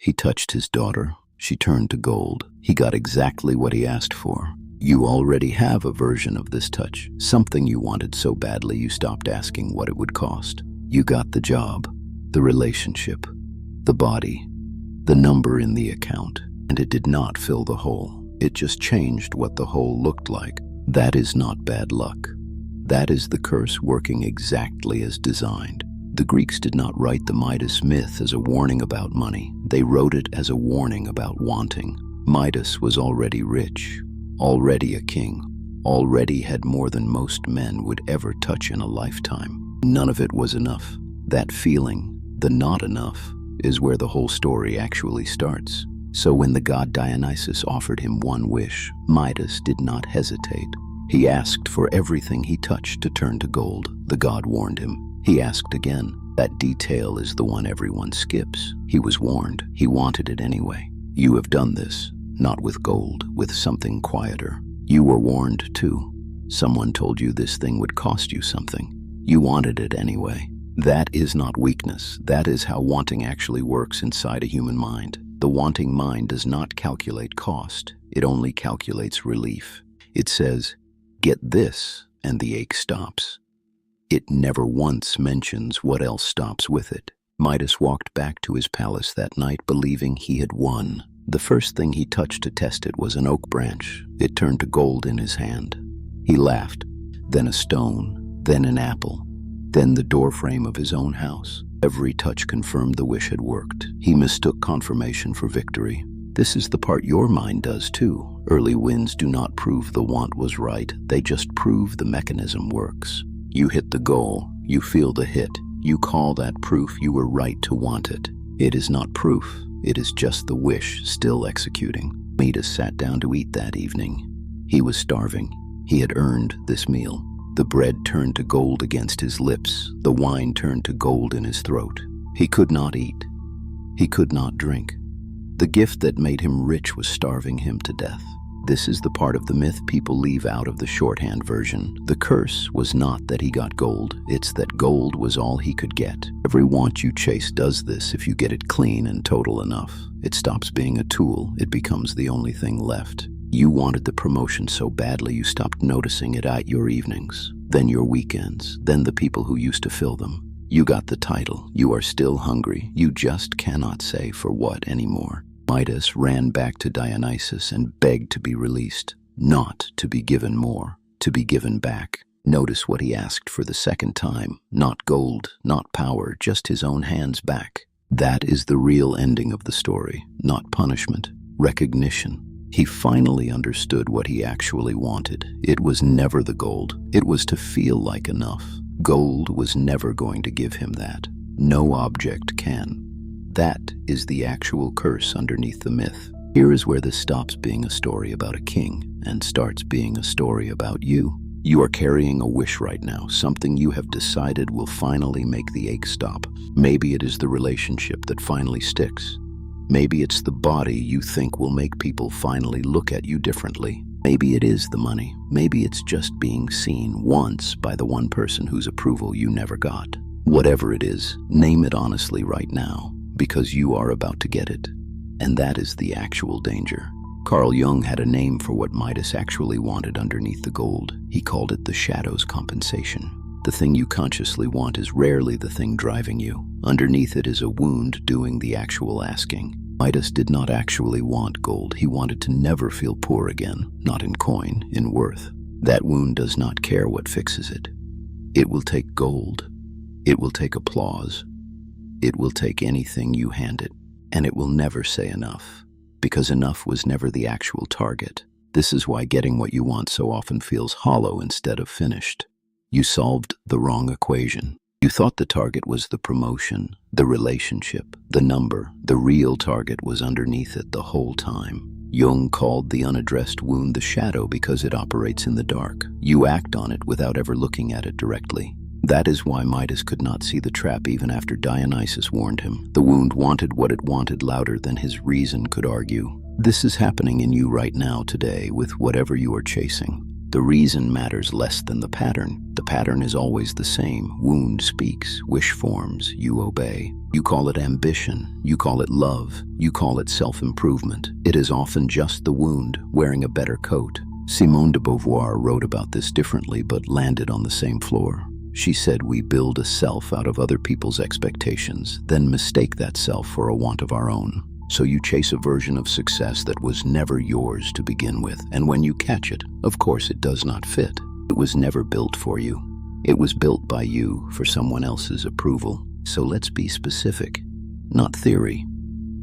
He touched his daughter. She turned to gold. He got exactly what he asked for. You already have a version of this touch, something you wanted so badly you stopped asking what it would cost. You got the job, the relationship, the body, the number in the account, and it did not fill the hole. It just changed what the hole looked like. That is not bad luck. That is the curse working exactly as designed. The Greeks did not write the Midas myth as a warning about money. They wrote it as a warning about wanting. Midas was already rich, already a king, already had more than most men would ever touch in a lifetime. None of it was enough. That feeling, the not enough, is where the whole story actually starts. So when the god Dionysus offered him one wish, Midas did not hesitate. He asked for everything he touched to turn to gold. The god warned him. He asked again. That detail is the one everyone skips. He was warned. He wanted it anyway. You have done this, not with gold, with something quieter. You were warned too. Someone told you this thing would cost you something. You wanted it anyway. That is not weakness. That is how wanting actually works inside a human mind. The wanting mind does not calculate cost. It only calculates relief. It says, get this, and the ache stops. It never once mentions what else stops with it. Midas walked back to his palace that night believing he had won. The first thing he touched to test it was an oak branch. It turned to gold in his hand. He laughed, then a stone, then an apple, then the doorframe of his own house. Every touch confirmed the wish had worked. He mistook confirmation for victory. This is the part your mind does too. Early wins do not prove the want was right. They just prove the mechanism works. You hit the goal. You feel the hit. You call that proof you were right to want it. It is not proof. It is just the wish still executing. Midas sat down to eat that evening. He was starving. He had earned this meal. The bread turned to gold against his lips. The wine turned to gold in his throat. He could not eat. He could not drink. The gift that made him rich was starving him to death. This is the part of the myth people leave out of the shorthand version. The curse was not that he got gold. It's that gold was all he could get. Every want you chase does this if you get it clean and total enough. It stops being a tool. It becomes the only thing left. You wanted the promotion so badly you stopped noticing it at your evenings, then your weekends, then the people who used to fill them. You got the title. You are still hungry. You just cannot say for what anymore. Midas ran back to Dionysus and begged to be released, not to be given more, to be given back. Notice what he asked for the second time. Not gold, not power, just his own hands back. That is the real ending of the story, not punishment, recognition. He finally understood what he actually wanted. It was never the gold. It was to feel like enough. Gold was never going to give him that. No object can. That is the actual curse underneath the myth. Here is where this stops being a story about a king and starts being a story about you. You are carrying a wish right now, something you have decided will finally make the ache stop. Maybe it is the relationship that finally sticks. Maybe it's the body you think will make people finally look at you differently. Maybe it is the money. Maybe it's just being seen once by the one person whose approval you never got. Whatever it is, name it honestly right now, because you are about to get it. And that is the actual danger. Carl Jung had a name for what Midas actually wanted underneath the gold. He called it the shadow's compensation. The thing you consciously want is rarely the thing driving you. Underneath it is a wound doing the actual asking. Midas did not actually want gold. He wanted to never feel poor again, not in coin, in worth. That wound does not care what fixes it. It will take gold. It will take applause. It will take anything you hand it. And it will never say enough, because enough was never the actual target. This is why getting what you want so often feels hollow instead of finished. You solved the wrong equation. You thought the target was the promotion, the relationship, the number. The real target was underneath it the whole time. Jung called the unaddressed wound the shadow because it operates in the dark. You act on it without ever looking at it directly. That is why Midas could not see the trap even after Dionysus warned him. The wound wanted what it wanted louder than his reason could argue. This is happening in you right now today with whatever you are chasing. The reason matters less than the pattern. The pattern is always the same. Wound speaks, wish forms, you obey. You call it ambition, you call it love, you call it self-improvement. It is often just the wound wearing a better coat. Simone de Beauvoir wrote about this differently but landed on the same floor. She said we build a self out of other people's expectations, then mistake that self for a want of our own. So you chase a version of success that was never yours to begin with, and when you catch it, of course it does not fit. It was never built for you. It was built by you for someone else's approval. So let's be specific, not theory.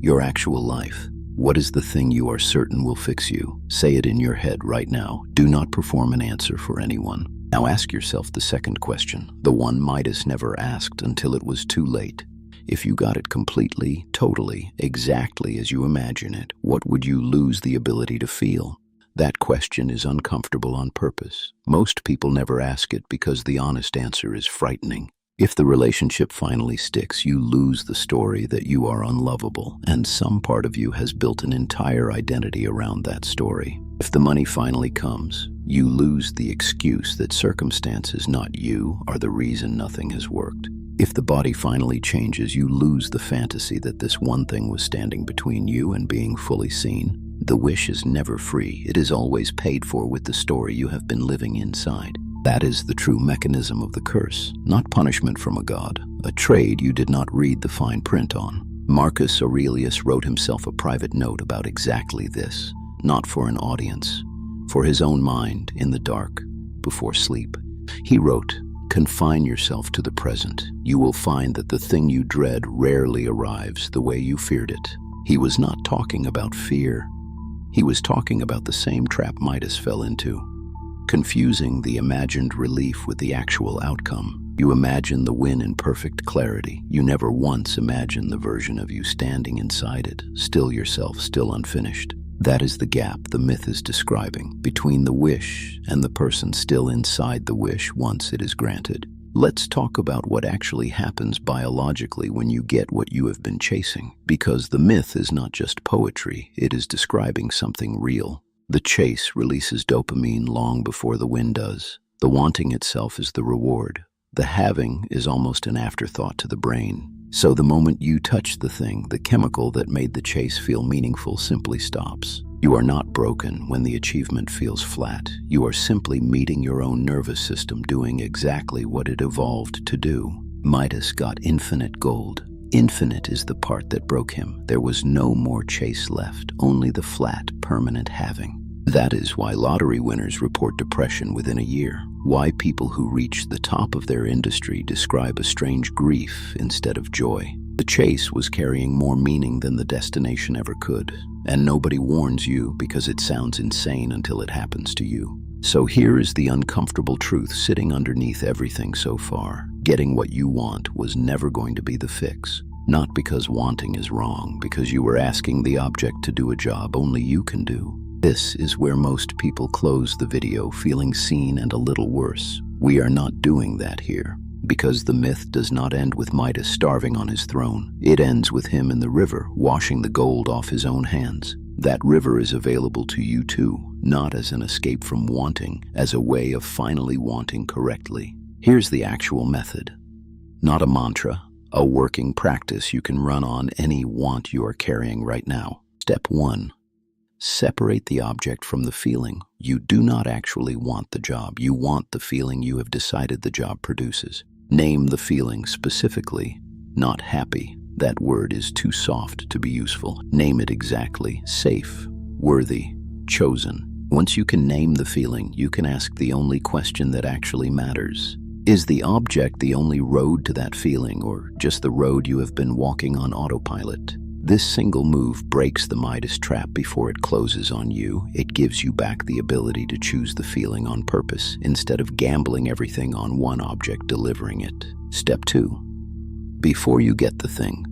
Your actual life. What is the thing you are certain will fix you? Say it in your head right now. Do not perform an answer for anyone. Now ask yourself the second question, the one Midas never asked until it was too late. If you got it completely, totally, exactly as you imagine it, what would you lose the ability to feel? That question is uncomfortable on purpose. Most people never ask it because the honest answer is frightening. If the relationship finally sticks, you lose the story that you are unlovable, and some part of you has built an entire identity around that story. If the money finally comes, you lose the excuse that circumstances, not you, are the reason nothing has worked. If the body finally changes, you lose the fantasy that this one thing was standing between you and being fully seen. The wish is never free. It is always paid for with the story you have been living inside. That is the true mechanism of the curse, not punishment from a god, a trade you did not read the fine print on. Marcus Aurelius wrote himself a private note about exactly this, not for an audience, for his own mind in the dark, before sleep. He wrote, "Confine yourself to the present. You will find that the thing you dread rarely arrives the way you feared it." He was not talking about fear. He was talking about the same trap Midas fell into, confusing the imagined relief with the actual outcome. You imagine the win in perfect clarity. You never once imagine the version of you standing inside it, still yourself, still unfinished. That is the gap the myth is describing, between the wish and the person still inside the wish once it is granted. Let's talk about what actually happens biologically when you get what you have been chasing, because the myth is not just poetry, it is describing something real. The chase releases dopamine long before the win does. The wanting itself is the reward. The having is almost an afterthought to the brain. So the moment you touch the thing, the chemical that made the chase feel meaningful simply stops. You are not broken when the achievement feels flat. You are simply meeting your own nervous system doing exactly what it evolved to do. Midas got infinite gold. Infinite is the part that broke him. There was no more chase left, only the flat, permanent having. That is why lottery winners report depression within a year. Why people who reach the top of their industry describe a strange grief instead of joy. The chase was carrying more meaning than the destination ever could. And nobody warns you because it sounds insane until it happens to you. So here is the uncomfortable truth sitting underneath everything so far. Getting what you want was never going to be the fix. Not because wanting is wrong, because you were asking the object to do a job only you can do. This is where most people close the video feeling seen and a little worse. We are not doing that here, because the myth does not end with Midas starving on his throne. It ends with him in the river, washing the gold off his own hands. That river is available to you too, not as an escape from wanting, as a way of finally wanting correctly. Here's the actual method. Not a mantra, a working practice you can run on any want you are carrying right now. Step 1. Separate the object from the feeling. You do not actually want the job. You want the feeling you have decided the job produces. Name the feeling specifically, not happy. That word is too soft to be useful. Name it exactly. Safe, worthy, chosen. Once you can name the feeling, you can ask the only question that actually matters. Is the object the only road to that feeling, or just the road you have been walking on autopilot? This single move breaks the Midas trap before it closes on you. It gives you back the ability to choose the feeling on purpose, instead of gambling everything on one object delivering it. Step 2. Before you get the thing,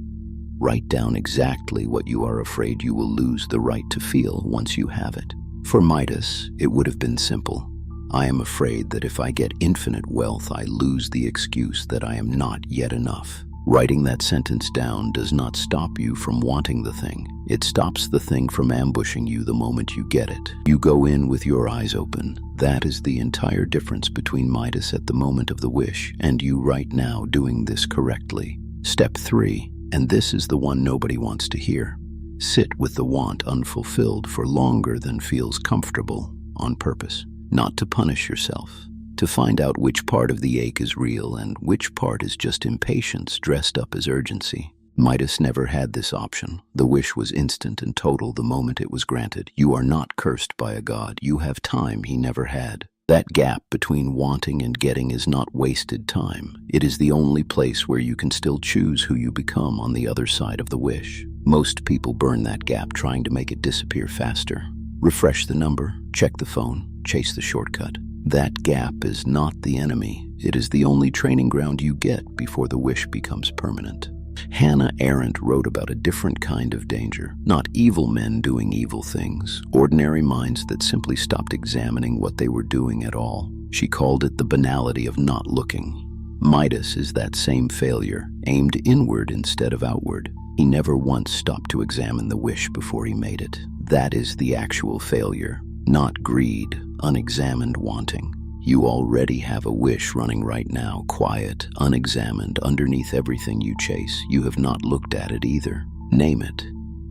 write down exactly what you are afraid you will lose the right to feel once you have it. For Midas, it would have been simple. I am afraid that if I get infinite wealth, I lose the excuse that I am not yet enough. Writing that sentence down does not stop you from wanting the thing. It stops the thing from ambushing you the moment you get it. You go in with your eyes open. That is the entire difference between Midas at the moment of the wish and you right now doing this correctly. Step 3, and this is the one nobody wants to hear. Sit with the want unfulfilled for longer than feels comfortable, on purpose. Not to punish yourself, to find out which part of the ache is real and which part is just impatience dressed up as urgency. Midas never had this option. The wish was instant and total the moment it was granted. You are not cursed by a god. You have time he never had. That gap between wanting and getting is not wasted time. It is the only place where you can still choose who you become on the other side of the wish. Most people burn that gap trying to make it disappear faster. Refresh the number, check the phone, chase the shortcut. That gap is not the enemy. It is the only training ground you get before the wish becomes permanent. Hannah Arendt wrote about a different kind of danger. Not evil men doing evil things, ordinary minds that simply stopped examining what they were doing at all. She called it the banality of not looking. Midas is that same failure, aimed inward instead of outward. He never once stopped to examine the wish before he made it. That is the actual failure, not greed, unexamined wanting. You already have a wish running right now, quiet, unexamined, underneath everything you chase. You have not looked at it either. Name it.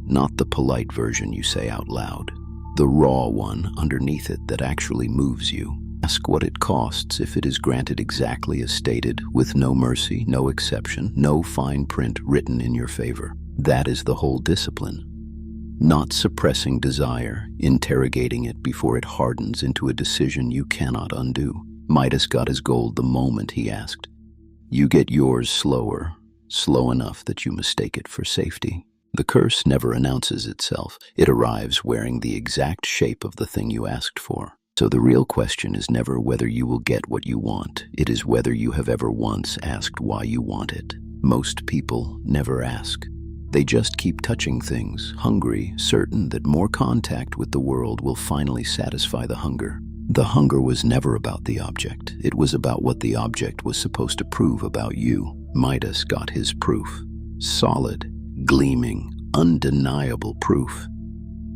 Not the polite version you say out loud. The raw one underneath it that actually moves you. Ask what it costs if it is granted exactly as stated, with no mercy, no exception, no fine print written in your favor. That is the whole discipline. Not suppressing desire, interrogating it before it hardens into a decision you cannot undo. Midas got his gold the moment he asked. You get yours slower, slow enough that you mistake it for safety. The curse never announces itself. It arrives wearing the exact shape of the thing you asked for. So the real question is never whether you will get what you want. It is whether you have ever once asked why you want it. Most people never ask. They just keep touching things, hungry, certain that more contact with the world will finally satisfy the hunger. The hunger was never about the object. It was about what the object was supposed to prove about you. Midas got his proof. Solid, gleaming, undeniable proof.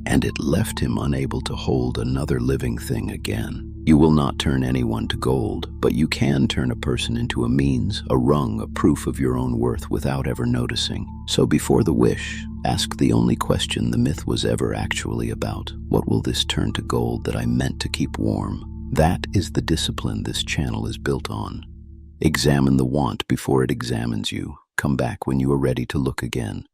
And it left him unable to hold another living thing again. You will not turn anyone to gold, but you can turn a person into a means, a rung, a proof of your own worth without ever noticing. So before the wish, ask the only question the myth was ever actually about. What will this turn to gold that I meant to keep warm? That is the discipline this channel is built on. Examine the want before it examines you. Come back when you are ready to look again.